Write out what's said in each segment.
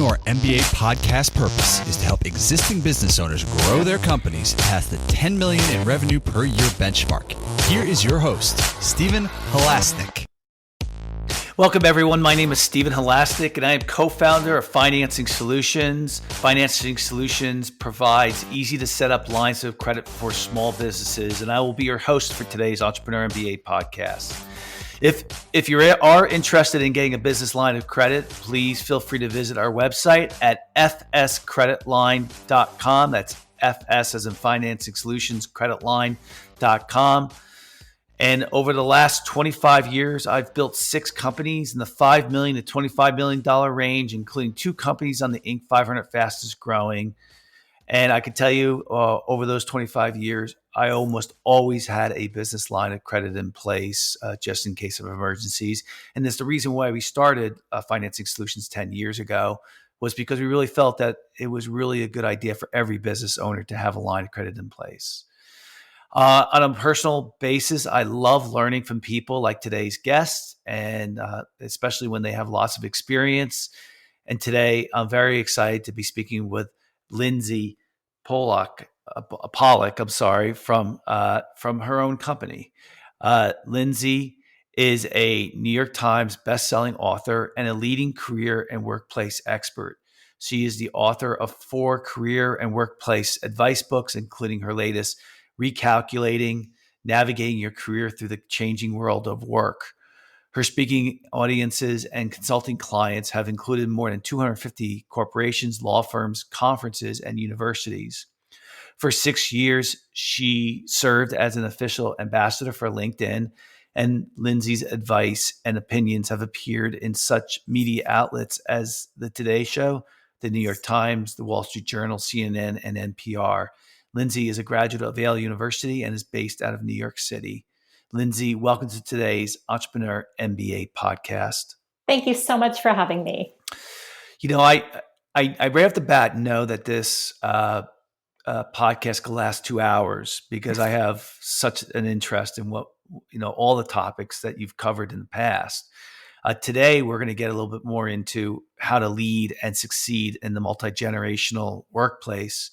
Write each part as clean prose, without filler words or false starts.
Entrepreneur MBA podcast purpose is to help existing business owners grow their companies past the 10 million in revenue per year benchmark. Here is your host, Stephen Halasnik. Welcome, everyone. My name is Stephen Halasnik, and I am co-founder of Financing Solutions. Financing Solutions provides easy-to-set-up lines of credit for small businesses, and I will be your host for today's Entrepreneur MBA podcast. If you are interested in getting a business line of credit, please feel free to visit our website at fscreditline.com. That's FS as in Financing Solutions, creditline.com. And over the last 25 years, I've built 6 companies in the $5 million to $25 million range, including 2 companies on the Inc. 500 fastest growing. And I can tell you over those 25 years, I almost always had a business line of credit in place just in case of emergencies. And that's the reason why we started Financing Solutions 10 years ago, was because we really felt that it was really a good idea for every business owner to have a line of credit in place. On a personal basis, I love learning from people like today's guests, and especially when they have lots of experience. And today, I'm very excited to be speaking with Lindsey Pollak, from her own company. Lindsey is a New York Times bestselling author and a leading career and workplace expert. She is the author of 4 career and workplace advice books, including her latest, Recalculating, Navigating Your Career Through the Changing World of Work. Her speaking audiences and consulting clients have included more than 250 corporations, law firms, conferences, and universities. For 6 years, she served as an official ambassador for LinkedIn, and Lindsey's advice and opinions have appeared in such media outlets as The Today Show, The New York Times, The Wall Street Journal, CNN, and NPR. Lindsey is a graduate of Yale University and is based out of New York City. Lindsey, welcome to today's Entrepreneur MBA podcast. Thank you so much for having me. You know, I right off the bat know that this podcast could last 2 hours because I have such an interest in all the topics that you've covered in the past. Today, we're going to get a little bit more into how to lead and succeed in the multi-generational workplace.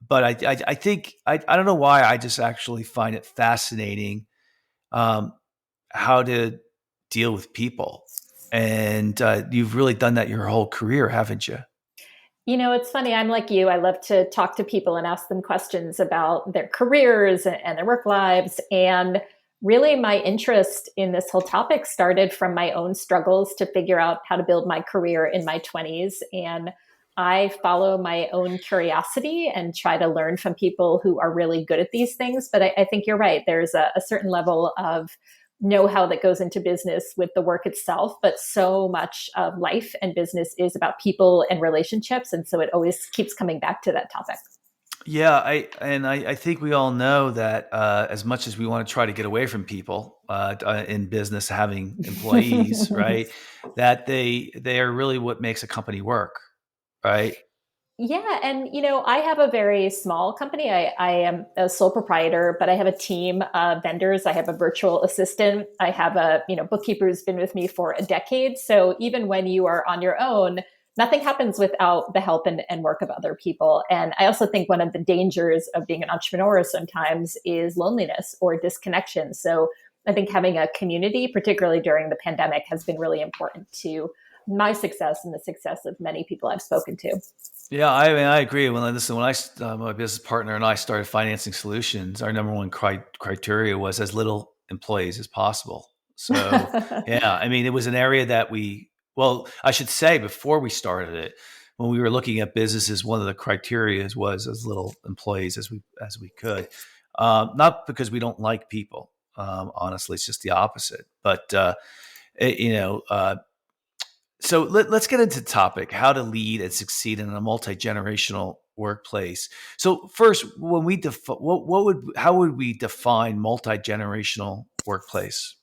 But I think, I don't know why, I just actually find it fascinating how to deal with people. And you've really done that your whole career, haven't you? You know, it's funny. I'm like you. I love to talk to people and ask them questions about their careers and their work lives. And really, my interest in this whole topic started from my own struggles to figure out how to build my career in my 20s. And I follow my own curiosity and try to learn from people who are really good at these things. But I think you're right. There's a certain level of know-how that goes into business with the work itself, but so much of life and business is about people and relationships. And so it always keeps coming back to that topic. Yeah, I think we all know that as much as we want to try to get away from people in business, having employees, right, that they are really what makes a company work. Right. Yeah. And, I have a very small company. I am a sole proprietor, but I have a team of vendors. I have a virtual assistant. I have a, bookkeeper who's been with me for a decade. So even when you are on your own, nothing happens without the help and work of other people. And I also think one of the dangers of being an entrepreneur sometimes is loneliness or disconnection. So I think having a community, particularly during the pandemic, has been really important to my success and the success of many people I've spoken to. Yeah, I agree. When my business partner and I started Financing Solutions, our number one criteria was as little employees as possible. So yeah, it was an area that I should say before we started it, when we were looking at businesses, one of the criteria was as little employees as we could. Not because we don't like people. Honestly, it's just the opposite. But so let's get into the topic, how to lead and succeed in a multi-generational workplace. So first, when we how would we define multi-generational workplace?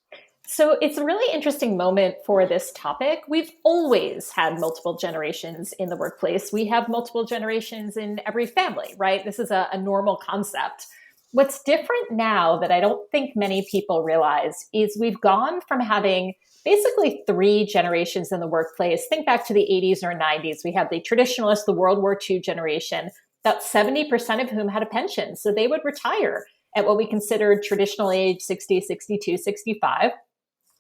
So it's a really interesting moment for this topic. We've always had multiple generations in the workplace. We have multiple generations in every family, right? This is a normal concept. What's different now that I don't think many people realize is we've gone from having basically three generations in the workplace. Think back to the 80s or 90s. We had the traditionalists, the World War II generation, about 70% of whom had a pension. So they would retire at what we considered traditional age, 60, 62, 65.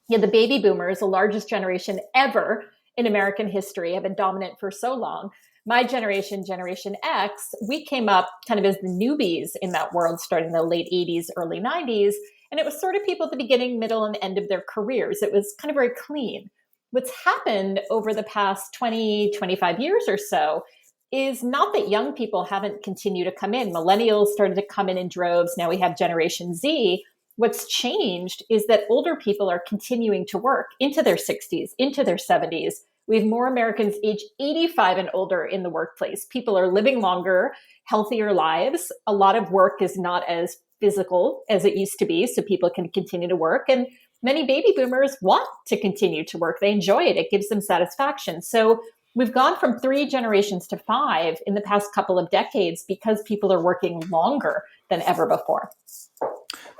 You had the baby boomers, the largest generation ever in American history, have been dominant for so long. My generation, Generation X, we came up kind of as the newbies in that world starting in the late 80s, early 90s. And it was sort of people at the beginning, middle, and end of their careers. It was kind of very clean. What's happened over the past 20, 25 years or so is not that young people haven't continued to come in. Millennials started to come in droves. Now we have Generation Z. What's changed is that older people are continuing to work into their 60s, into their 70s. We have more Americans age 85 and older in the workplace. People are living longer, healthier lives. A lot of work is not as physical as it used to be, so people can continue to work. And many baby boomers want to continue to work. They enjoy it. It gives them satisfaction. So we've gone from three generations to five in the past couple of decades because people are working longer than ever before.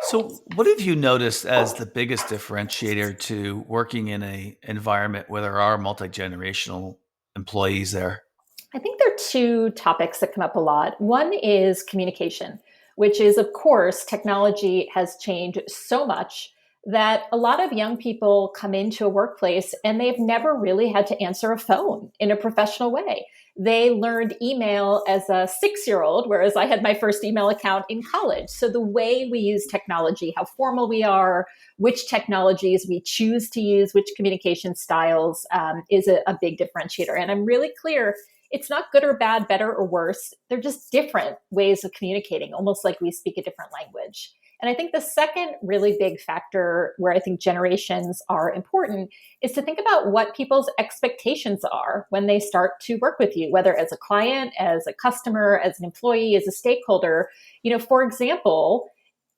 So what have you noticed as the biggest differentiator to working in an environment where there are multi-generational employees there? I think there are two topics that come up a lot. One is communication, which is, of course, technology has changed so much that a lot of young people come into a workplace and they've never really had to answer a phone in a professional way. They learned email as a 6-year-old, whereas I had my first email account in college. So the way we use technology, how formal we are, which technologies we choose to use, which communication styles is a big differentiator. And I'm really clear, it's not good or bad, better or worse. They're just different ways of communicating, almost like we speak a different language. And I think the second really big factor where I think generations are important is to think about what people's expectations are when they start to work with you, whether as a client, as a customer, as an employee, as a stakeholder. For example,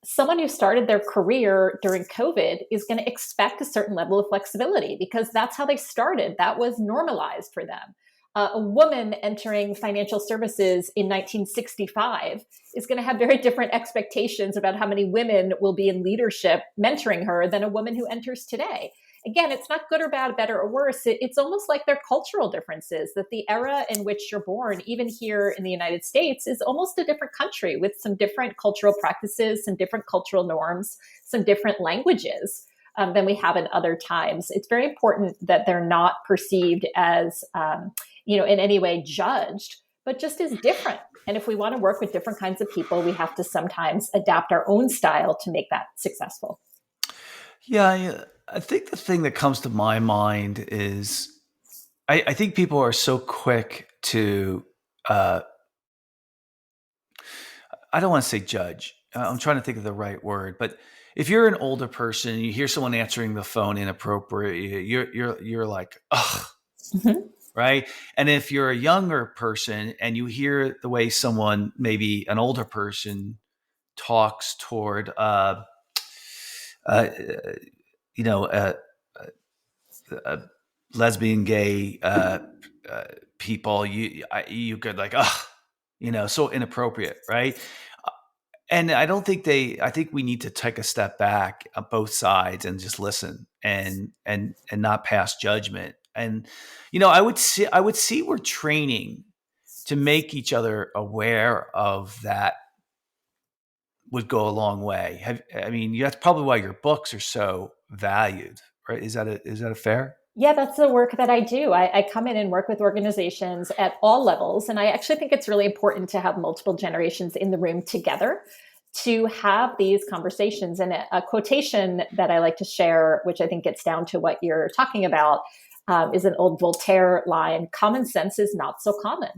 someone who started their career during COVID is going to expect a certain level of flexibility because that's how they started. That was normalized for them. A woman entering financial services in 1965 is going to have very different expectations about how many women will be in leadership mentoring her than a woman who enters today. Again, it's not good or bad, better or worse. It's almost like they're cultural differences, that the era in which you're born, even here in the United States, is almost a different country with some different cultural practices, some different cultural norms, some different languages than we have in other times. It's very important that they're not perceived as in any way judged, but just as different. And if we want to work with different kinds of people, we have to sometimes adapt our own style to make that successful. Yeah, I think the thing that comes to my mind is I think people are so quick to, I don't want to say judge. I'm trying to think of the right word, but if you're an older person, you hear someone answering the phone inappropriate, you're like, ugh. Mm-hmm. Right. And if you're a younger person and you hear the way someone, maybe an older person, talks toward, lesbian, gay people, you could like, so inappropriate. Right. And I think we need to take a step back on both sides and just listen and not pass judgment. And, I would see we're training to make each other aware of that would go a long way. That's probably why your books are so valued, right? Is that a fair? Yeah, that's the work that I do. I come in and work with organizations at all levels. And I actually think it's really important to have multiple generations in the room together to have these conversations. And a quotation that I like to share, which I think gets down to what you're talking about, is an old Voltaire line: common sense is not so common.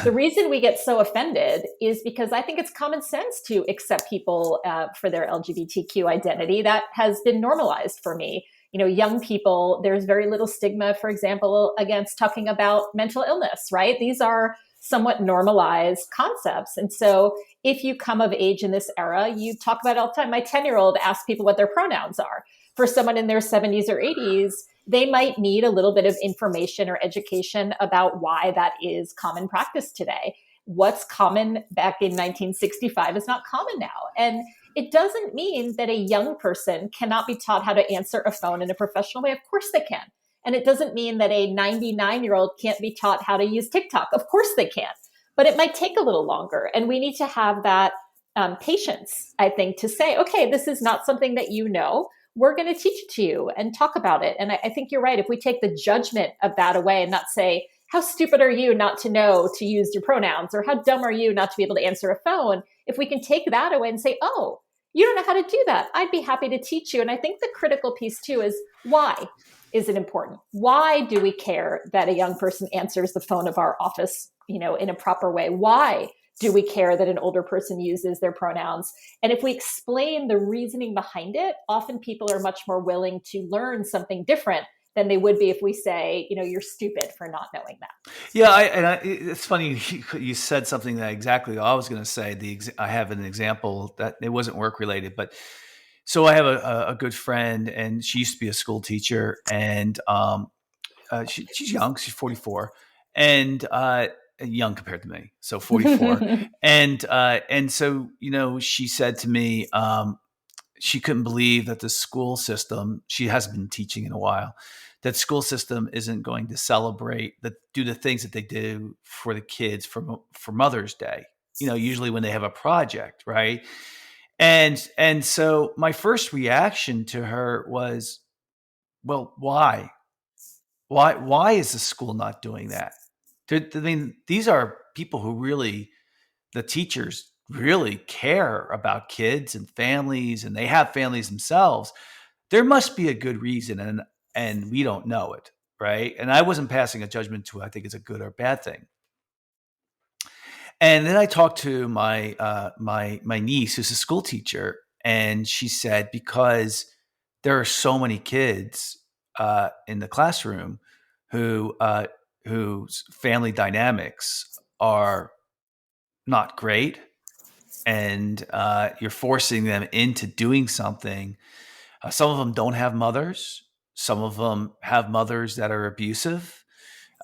The reason we get so offended is because I think it's common sense to accept people for their LGBTQ identity. That has been normalized for me. Young people, there's very little stigma, for example, against talking about mental illness, right? These are somewhat normalized concepts. And so if you come of age in this era, you talk about it all the time. My 10-year-old asks people what their pronouns are. For someone in their 70s or 80s, they might need a little bit of information or education about why that is common practice today. what's common back in 1965 is not common now. And it doesn't mean that a young person cannot be taught how to answer a phone in a professional way. Of course they can. And it doesn't mean that a 99-year-old can't be taught how to use TikTok. Of course they can. But it might take a little longer. And we need to have that patience, I think, to say, okay, this is not something that you know. We're going to teach it to you and talk about it. And I think you're right. If we take the judgment of that away and not say, how stupid are you not to know to use your pronouns, or how dumb are you not to be able to answer a phone? If we can take that away and say, oh, you don't know how to do that, I'd be happy to teach you. And I think the critical piece too is, why is it important? Why do we care that a young person answers the phone of our office, in a proper way? Why do we care that an older person uses their pronouns? And if we explain the reasoning behind it, often people are much more willing to learn something different than they would be if we say, you're stupid for not knowing that. Yeah, it's funny you said something that exactly I was going to say. I have an example that it wasn't work related, but so I have a good friend, and she used to be a school teacher, and she's young. She's 44, and young compared to me, so 44. and so she said to me, she couldn't believe that the school system, she hasn't been teaching in a while, that school system isn't going to celebrate do the things that they do for the kids for Mother's Day. Usually when they have a project, right? And so my first reaction to her was, well, why? Why is the school not doing that? I mean, these are people who really, the teachers really care about kids and families, and they have families themselves. There must be a good reason, and we don't know it, right? And I wasn't passing a judgment to, I think it's a good or bad thing. And then I talked to my my niece, who's a school teacher, and she said, because there are so many kids in the classroom whose family dynamics are not great, and you're forcing them into doing something. Some of them don't have mothers. Some of them have mothers that are abusive,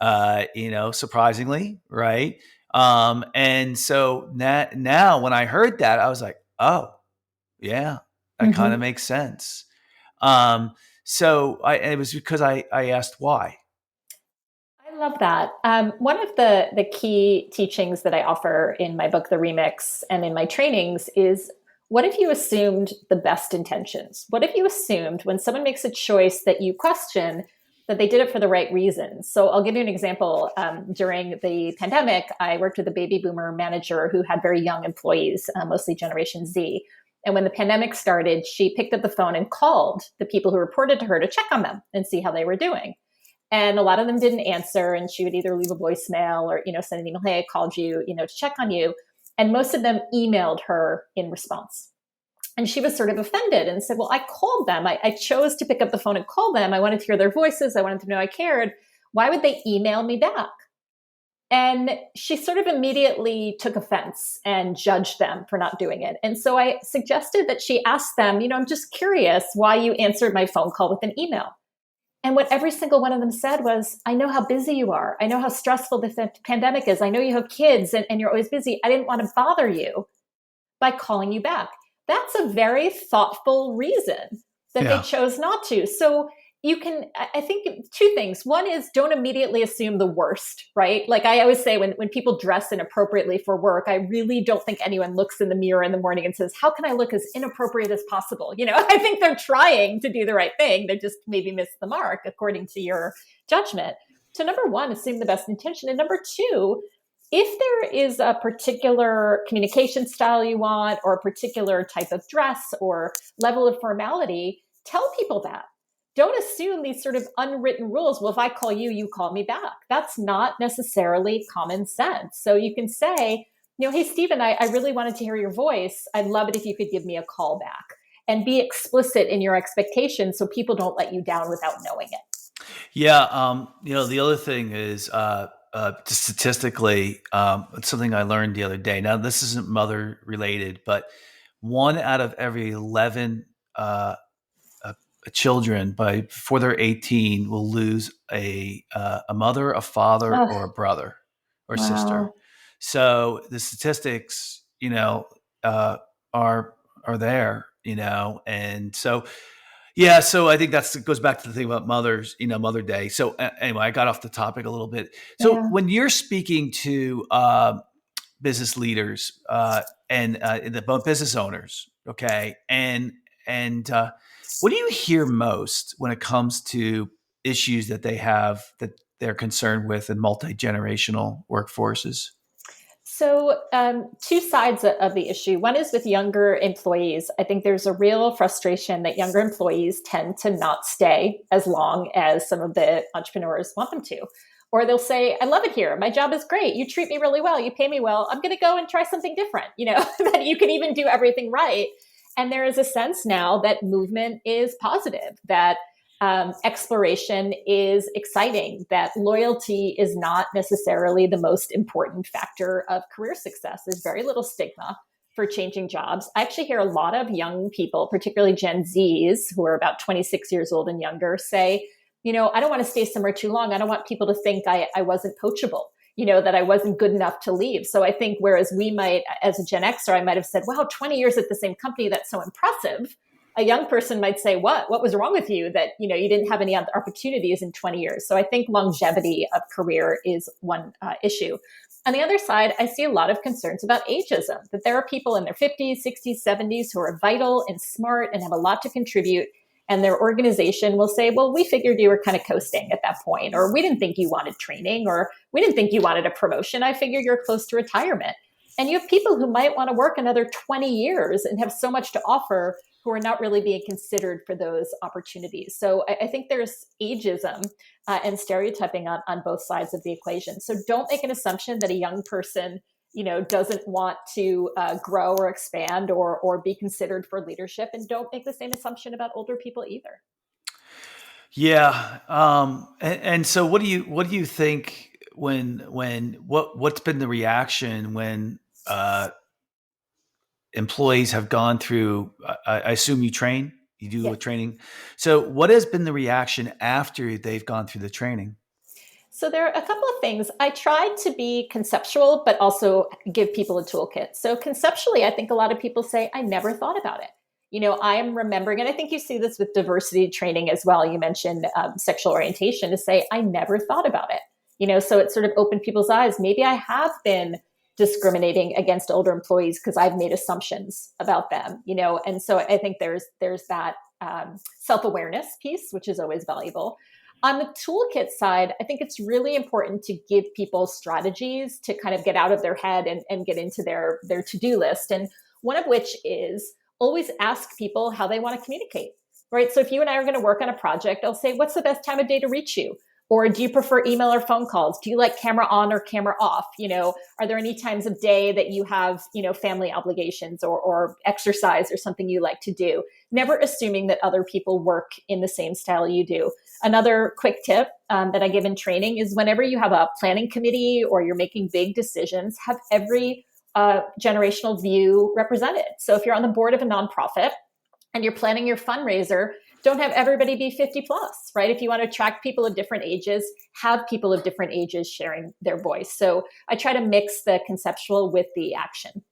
surprisingly, right? And so now when I heard that, I was like, oh, yeah, that kind of makes sense. So it was because I asked why. I love that. One of the key teachings that I offer in my book, The Remix, and in my trainings is, what if you assumed the best intentions? What if you assumed when someone makes a choice that you question, that they did it for the right reasons? So I'll give you an example. During the pandemic, I worked with a baby boomer manager who had very young employees, mostly Generation Z. And when the pandemic started, she picked up the phone and called the people who reported to her to check on them and see how they were doing. And a lot of them didn't answer, and she would either leave a voicemail or, send an email, hey, I called you, to check on you. And most of them emailed her in response. And she was sort of offended and said, well, I called them. I chose to pick up the phone and call them. I wanted to hear their voices. I wanted to know I cared. Why would they email me back? And she sort of immediately took offense and judged them for not doing it. And so I suggested that she ask them, I'm just curious why you answered my phone call with an email. And what every single one of them said was, I know how busy you are. I know how stressful the pandemic is. I know you have kids and you're always busy. I didn't want to bother you by calling you back. That's a very thoughtful reason that they chose not to. So I think two things. One is, don't immediately assume the worst, right? Like I always say, when people dress inappropriately for work, I really don't think anyone looks in the mirror in the morning and says, how can I look as inappropriate as possible? I think they're trying to do the right thing. They just maybe missed the mark according to your judgment. So number one, assume the best intention. And number two, if there is a particular communication style you want, or a particular type of dress or level of formality, tell people that. Don't assume these sort of unwritten rules. Well, if I call you, you call me back. That's not necessarily common sense. So you can say, hey, Stephen, I really wanted to hear your voice. I'd love it if you could give me a call back, and be explicit in your expectations so people don't let you down without knowing it. Yeah. The other thing is, statistically, it's something I learned the other day. Now, this isn't mother related, but 1 out of every 11 children before they're 18 will lose a mother, a father, or a brother or sister. So the statistics, are there, and so yeah. So I think it goes back to the thing about mothers, Mother Day. So anyway, I got off the topic a little bit. So Yeah. when you're speaking to business leaders and the business owners, okay, and what do you hear most when it comes to issues that they have that they're concerned with in multi-generational workforces? So, two sides of the issue. One is with younger employees. I think there's a real frustration that younger employees tend to not stay as long as some of the entrepreneurs want them to. Or they'll say, I love it here. My job is great. You treat me really well. You pay me well. I'm going to go and try something different, that you can even do everything right. And there is a sense now that movement is positive, that exploration is exciting, that loyalty is not necessarily the most important factor of career success. There's very little stigma for changing jobs. I actually hear a lot of young people, particularly Gen Zs, who are about 26 years old and younger, say, I don't want to stay somewhere too long. I don't want people to think I wasn't coachable, that I wasn't good enough to leave. So I think whereas we might, as a Gen Xer, I might have said, wow, 20 years at the same company, that's so impressive. A young person might say, what was wrong with you that, you didn't have any other opportunities in 20 years? So I think longevity of career is one issue. On the other side, I see a lot of concerns about ageism, that there are people in their 50s, 60s, 70s who are vital and smart and have a lot to contribute. And their organization will say, well, we figured you were kind of coasting at that point, or we didn't think you wanted training, or we didn't think you wanted a promotion. I figured you're close to retirement. And you have people who might want to work another 20 years and have so much to offer who are not really being considered for those opportunities. So I think there's ageism and stereotyping on both sides of the equation. So don't make an assumption that a young person, doesn't want to grow or expand or be considered for leadership. And don't make the same assumption about older people either. Yeah. And so what do you think what's been the reaction when employees have gone through, I assume you do a training. So what has been the reaction after they've gone through the training? So there are a couple of things. I tried to be conceptual, but also give people a toolkit. So conceptually, I think a lot of people say, I never thought about it. I am remembering, and I think you see this with diversity training as well. You mentioned sexual orientation, to say, I never thought about it. So it sort of opened people's eyes. Maybe I have been discriminating against older employees because I've made assumptions about them, and so I think there's that self-awareness piece, which is always valuable. On the toolkit side, I think it's really important to give people strategies to kind of get out of their head and get into their to-do list. And one of which is always ask people how they want to communicate, right? So if you and I are going to work on a project, I'll say, what's the best time of day to reach you? Or do you prefer email or phone calls? Do you like camera on or camera off? Are there any times of day that you have, family obligations or exercise or something you like to do? Never assuming that other people work in the same style you do. Another quick tip that I give in training is whenever you have a planning committee or you're making big decisions, have every generational view represented. So if you're on the board of a nonprofit and you're planning your fundraiser, don't have everybody be 50 plus, right? If you want to attract people of different ages, have people of different ages sharing their voice. So I try to mix the conceptual with the action.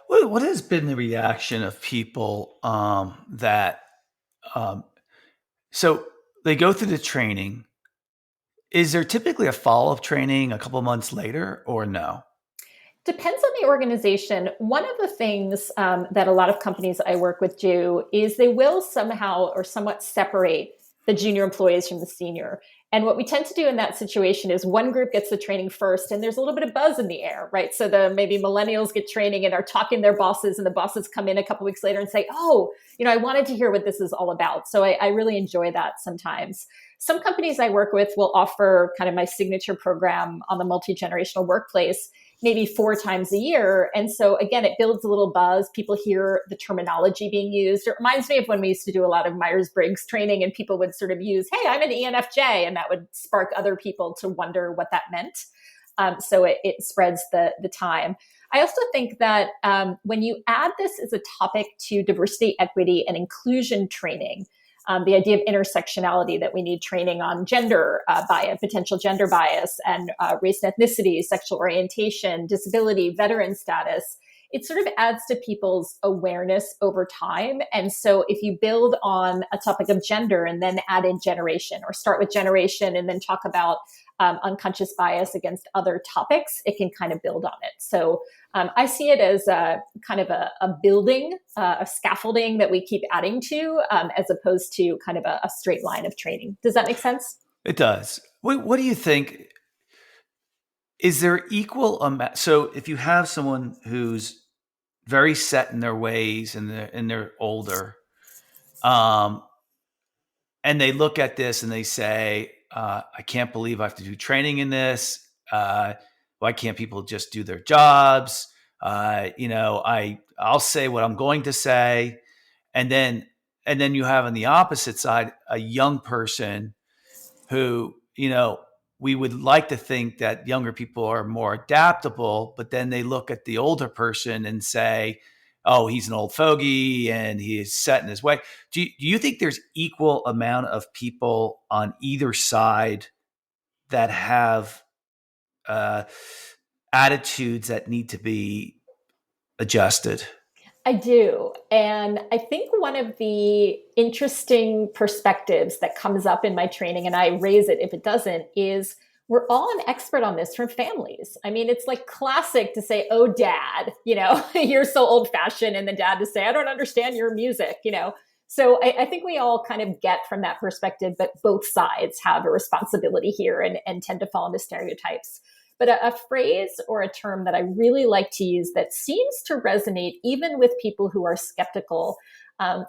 What has been the reaction of people so they go through the training? Is there typically a follow-up training a couple months later or no? Depends on the organization. One of the things that a lot of companies I work with do is they will somehow or somewhat separate the junior employees from the senior. And what we tend to do in that situation is one group gets the training first and there's a little bit of buzz in the air, right? So maybe millennials get training and are talking to their bosses, and the bosses come in a couple weeks later and say, oh, I wanted to hear what this is all about. So I really enjoy that sometimes. Some companies I work with will offer kind of my signature program on the multi-generational workplace maybe 4 times a year. And so again, it builds a little buzz. People hear the terminology being used. It reminds me of when we used to do a lot of Myers-Briggs training and people would sort of use, hey, I'm an ENFJ, and that would spark other people to wonder what that meant. So it spreads the time. I also think that when you add this as a topic to diversity, equity, and inclusion training, the idea of intersectionality, that we need training on gender bias, potential gender bias, and race and ethnicity, sexual orientation, disability, veteran status. It sort of adds to people's awareness over time. And so if you build on a topic of gender and then add in generation, or start with generation and then talk about unconscious bias against other topics, it can kind of build on it. So I see it as a kind of a building, a scaffolding that we keep adding to, as opposed to kind of a straight line of training. Does that make sense? It does. What do you think? Is there equal amount? So if you have someone who's very set in their ways and they're older, and they look at this and they say, I can't believe I have to do training in this. Why can't people just do their jobs? I'll say what I'm going to say. And then you have on the opposite side, a young person who, we would like to think that younger people are more adaptable, but then they look at the older person and say, oh, he's an old fogey and he is set in his way. Do you think there's equal amount of people on either side that have attitudes that need to be adjusted? I do. And I think one of the interesting perspectives that comes up in my training, and I raise it if it doesn't, is we're all an expert on this from families. I mean, it's like classic to say, oh, dad, you're so old fashioned, and the dad to say, I don't understand your music, So I think we all kind of get from that perspective, but both sides have a responsibility here and tend to fall into stereotypes. But a phrase or a term that I really like to use that seems to resonate even with people who are skeptical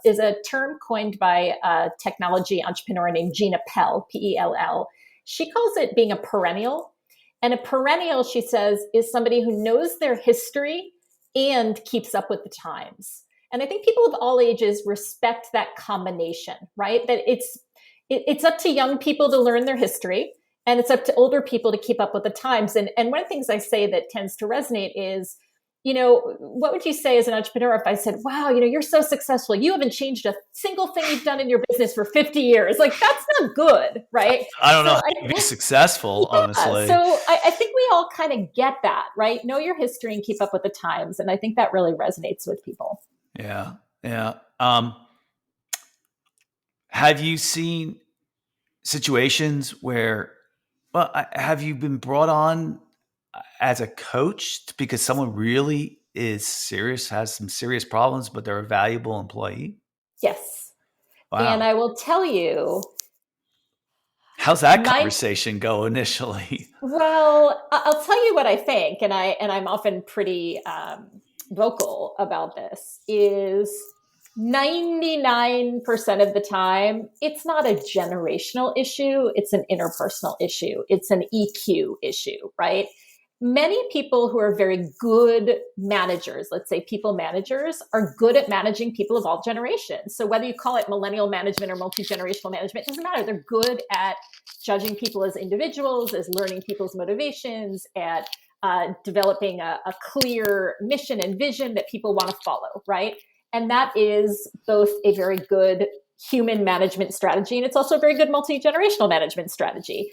is a term coined by a technology entrepreneur named Gina Pell, P-E-L-L. She calls it being a perennial. And a perennial, she says, is somebody who knows their history and keeps up with the times. And I think people of all ages respect that combination, right? That it's up to young people to learn their history, and it's up to older people to keep up with the times. And one of the things I say that tends to resonate is, what would you say as an entrepreneur if I said, wow, you're so successful. You haven't changed a single thing you've done in your business for 50 years. Like, that's not good, right? I don't know how to be successful, honestly. So I think we all kind of get that, right? Know your history and keep up with the times. And I think that really resonates with people. Yeah. Yeah. Have you seen situations where, have you been brought on as a coach because someone really is serious, has some serious problems, but they're a valuable employee? Yes. Wow. And I will tell you. How's that conversation go initially? Well, I'll tell you what I think, and I'm often pretty vocal about this, is 99% of the time, it's not a generational issue. It's an interpersonal issue. It's an EQ issue, right? Many people who are very good managers, let's say people managers, are good at managing people of all generations. So whether you call it millennial management or multi-generational management, it doesn't matter. They're good at judging people as individuals, as learning people's motivations, at developing a clear mission and vision that people want to follow, right? And that is both a very good human management strategy, and it's also a very good multi-generational management strategy.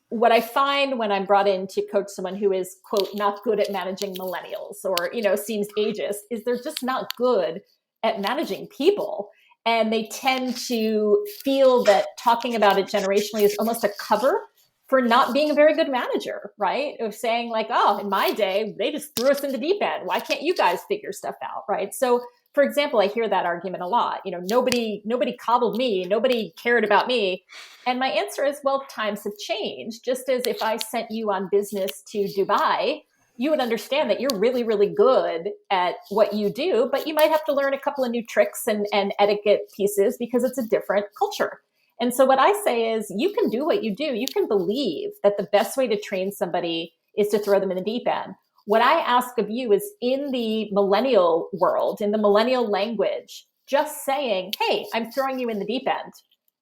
What I find when I'm brought in to coach someone who is, quote, not good at managing millennials or, seems ageist, is they're just not good at managing people. And they tend to feel that talking about it generationally is almost a cover for not being a very good manager, right? Of saying like, oh, in my day, they just threw us in the deep end. Why can't you guys figure stuff out, right? So, for example, I hear that argument a lot. Nobody coddled me. Nobody cared about me. And my answer is, well, times have changed. Just as if I sent you on business to Dubai, you would understand that you're really, really good at what you do, but you might have to learn a couple of new tricks and etiquette pieces because it's a different culture. And so what I say is, you can do what you do. You can believe that the best way to train somebody is to throw them in the deep end. What I ask of you is, in the millennial world, in the millennial language, just saying, hey, I'm throwing you in the deep end,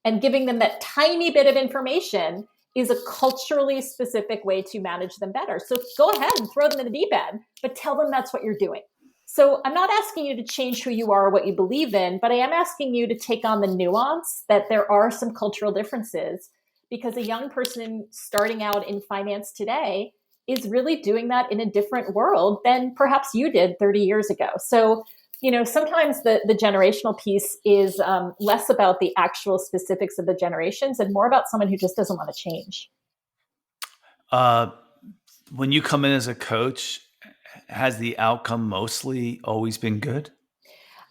and giving them that tiny bit of information is a culturally specific way to manage them better. So go ahead and throw them in the deep end, but tell them that's what you're doing. So I'm not asking you to change who you are or what you believe in, but I am asking you to take on the nuance that there are some cultural differences, because a young person starting out in finance today is really doing that in a different world than perhaps you did 30 years ago. So, sometimes the generational piece is less about the actual specifics of the generations and more about someone who just doesn't want to change. When you come in as a coach, has the outcome mostly always been good?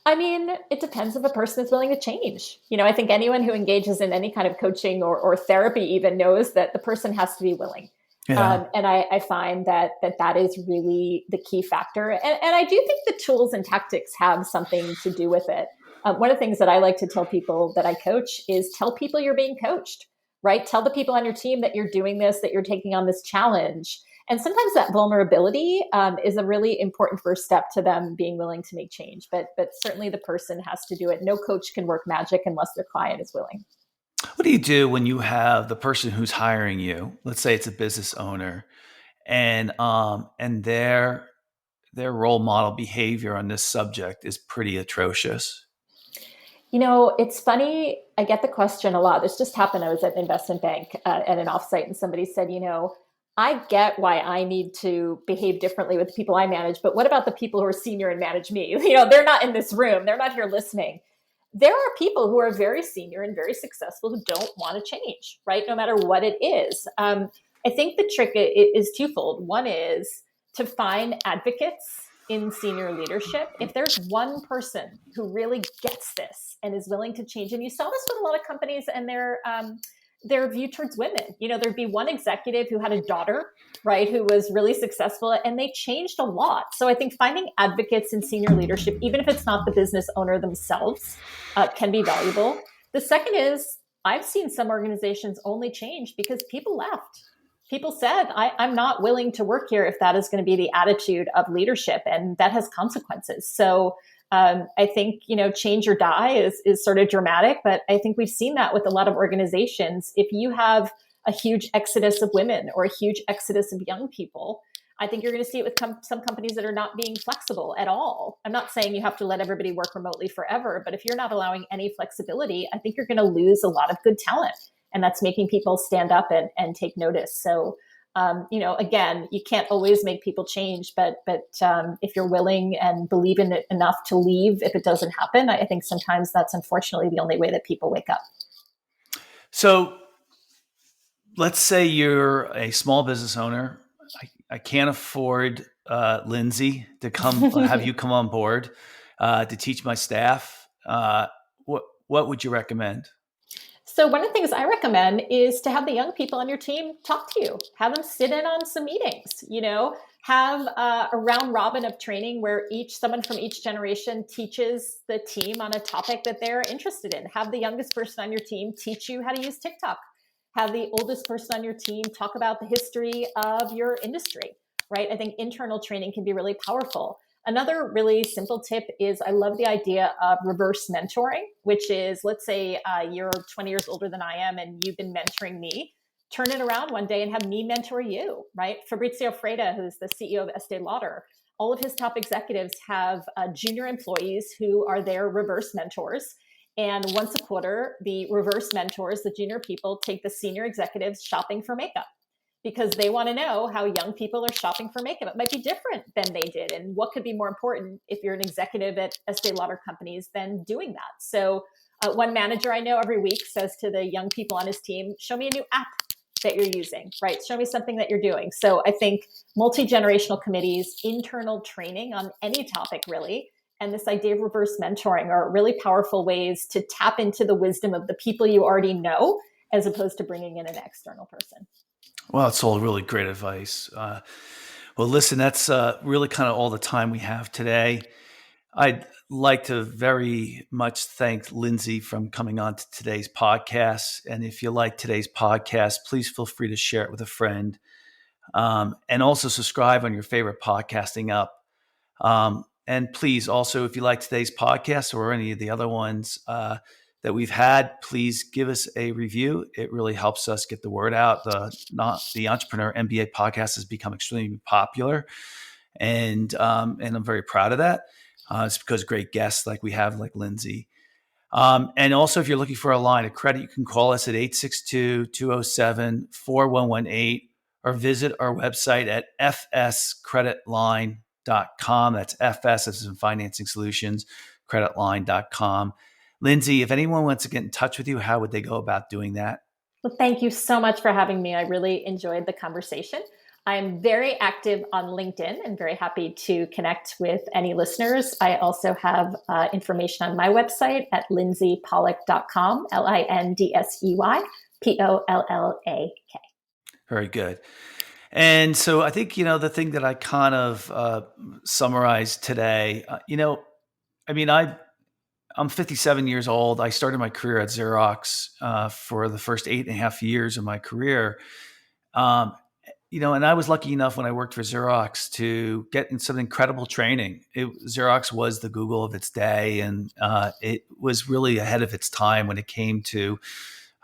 I mean, it depends if a person is willing to change. I think anyone who engages in any kind of coaching or therapy even knows that the person has to be willing. Yeah. And I find that is really the key factor. And I do think the tools and tactics have something to do with it. One of the things that I like to tell people that I coach is tell people you're being coached, right? Tell the people on your team that you're doing this, that you're taking on this challenge. And sometimes that vulnerability is a really important first step to them being willing to make change. But certainly the person has to do it. No coach can work magic unless their client is willing. What do you do when you have the person who's hiring you? Let's say it's a business owner, and their role model behavior on this subject is pretty atrocious. It's funny. I get the question a lot. This just happened. I was at an investment bank at an offsite, and somebody said, I get why I need to behave differently with the people I manage, but what about the people who are senior and manage me? They're not in this room. They're not here listening. There are people who are very senior and very successful who don't want to change, right? No matter what it is. I think the trick is twofold. One is to find advocates in senior leadership. If there's one person who really gets this and is willing to change, and you saw this with a lot of companies and their view towards women. There'd be one executive who had a daughter, right, who was really successful, and they changed a lot. So I think finding advocates in senior leadership, even if it's not the business owner themselves, can be valuable. The second is I've seen some organizations only change because people left. People said, I'm not willing to work here if that is going to be the attitude of leadership, and that has consequences. So I think, change or die is sort of dramatic, but I think we've seen that with a lot of organizations. If you have a huge exodus of women or a huge exodus of young people, I think you're going to see it with some companies that are not being flexible at all. I'm not saying you have to let everybody work remotely forever, but if you're not allowing any flexibility, I think you're going to lose a lot of good talent. And that's making people stand up and take notice. So again, you can't always make people change, but if you're willing and believe in it enough to leave if it doesn't happen, I think sometimes that's unfortunately the only way that people wake up. So let's say you're a small business owner. I can't afford Lindsey to have you come on board to teach my staff. What would you recommend? So one of the things I recommend is to have the young people on your team talk to you, have them sit in on some meetings, have a round robin of training where someone from each generation teaches the team on a topic that they're interested in. Have the youngest person on your team teach you how to use TikTok. Have the oldest person on your team talk about the history of your industry, right? I think internal training can be really powerful. Another really simple tip is I love the idea of reverse mentoring, which is, let's say you're 20 years older than I am and you've been mentoring me. Turn it around one day and have me mentor you, right? Fabrizio Freda, who's the CEO of Estee Lauder, all of his top executives have junior employees who are their reverse mentors. And once a quarter, the reverse mentors, the junior people, take the senior executives shopping for makeup, because they want to know how young people are shopping for makeup. It might be different than they did. And what could be more important if you're an executive at Estee Lauder companies than doing that? So one manager I know every week says to the young people on his team, show me a new app that you're using, right? Show me something that you're doing. So I think multi-generational committees, internal training on any topic really, and this idea of reverse mentoring are really powerful ways to tap into the wisdom of the people you already know, as opposed to bringing in an external person. Well, it's all really great advice. Well, listen, that's really kind of all the time we have today. I'd like to very much thank Lindsey from coming on to today's podcast. And if you like today's podcast, please feel free to share it with a friend. And also subscribe on your favorite podcasting app. And please also, if you like today's podcast or any of the other ones that we've had, please give us a review. It really helps us get the word out. The Entrepreneur MBA podcast has become extremely popular. And I'm very proud of that. It's because great guests like we have, like Lindsey. And also, if you're looking for a line of credit, you can call us at 862-207-4118 or visit our website at fscreditline.com. That's FS as in Financing Solutions, creditline.com. Lindsey, if anyone wants to get in touch with you, how would they go about doing that? Well, thank you so much for having me. I really enjoyed the conversation. I'm very active on LinkedIn and very happy to connect with any listeners. I also have information on my website at lindseypollak.com, LindseyPollak. Very good. And so I think, the thing that I kind of summarized today, I'm 57 years old. I started my career at Xerox for the first 8.5 years of my career. And I was lucky enough when I worked for Xerox to get in some incredible training. Xerox was the Google of its day, and it was really ahead of its time when it came to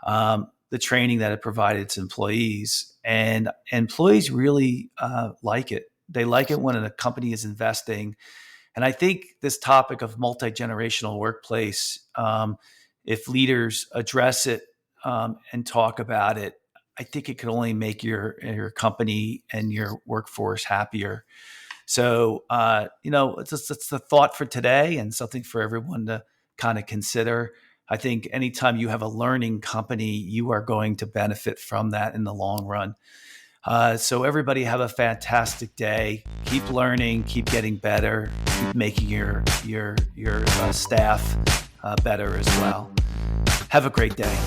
the training that it provided its employees. And employees really like it. They like it when a company is investing. And I think this topic of multi-generational workplace, if leaders address it and talk about it, I think it could only make your company and your workforce happier. So, it's the thought for today and something for everyone to kind of consider. I think anytime you have a learning company, you are going to benefit from that in the long run. So everybody have a fantastic day. Keep learning, keep getting better, keep making your staff better as well. Have a great day.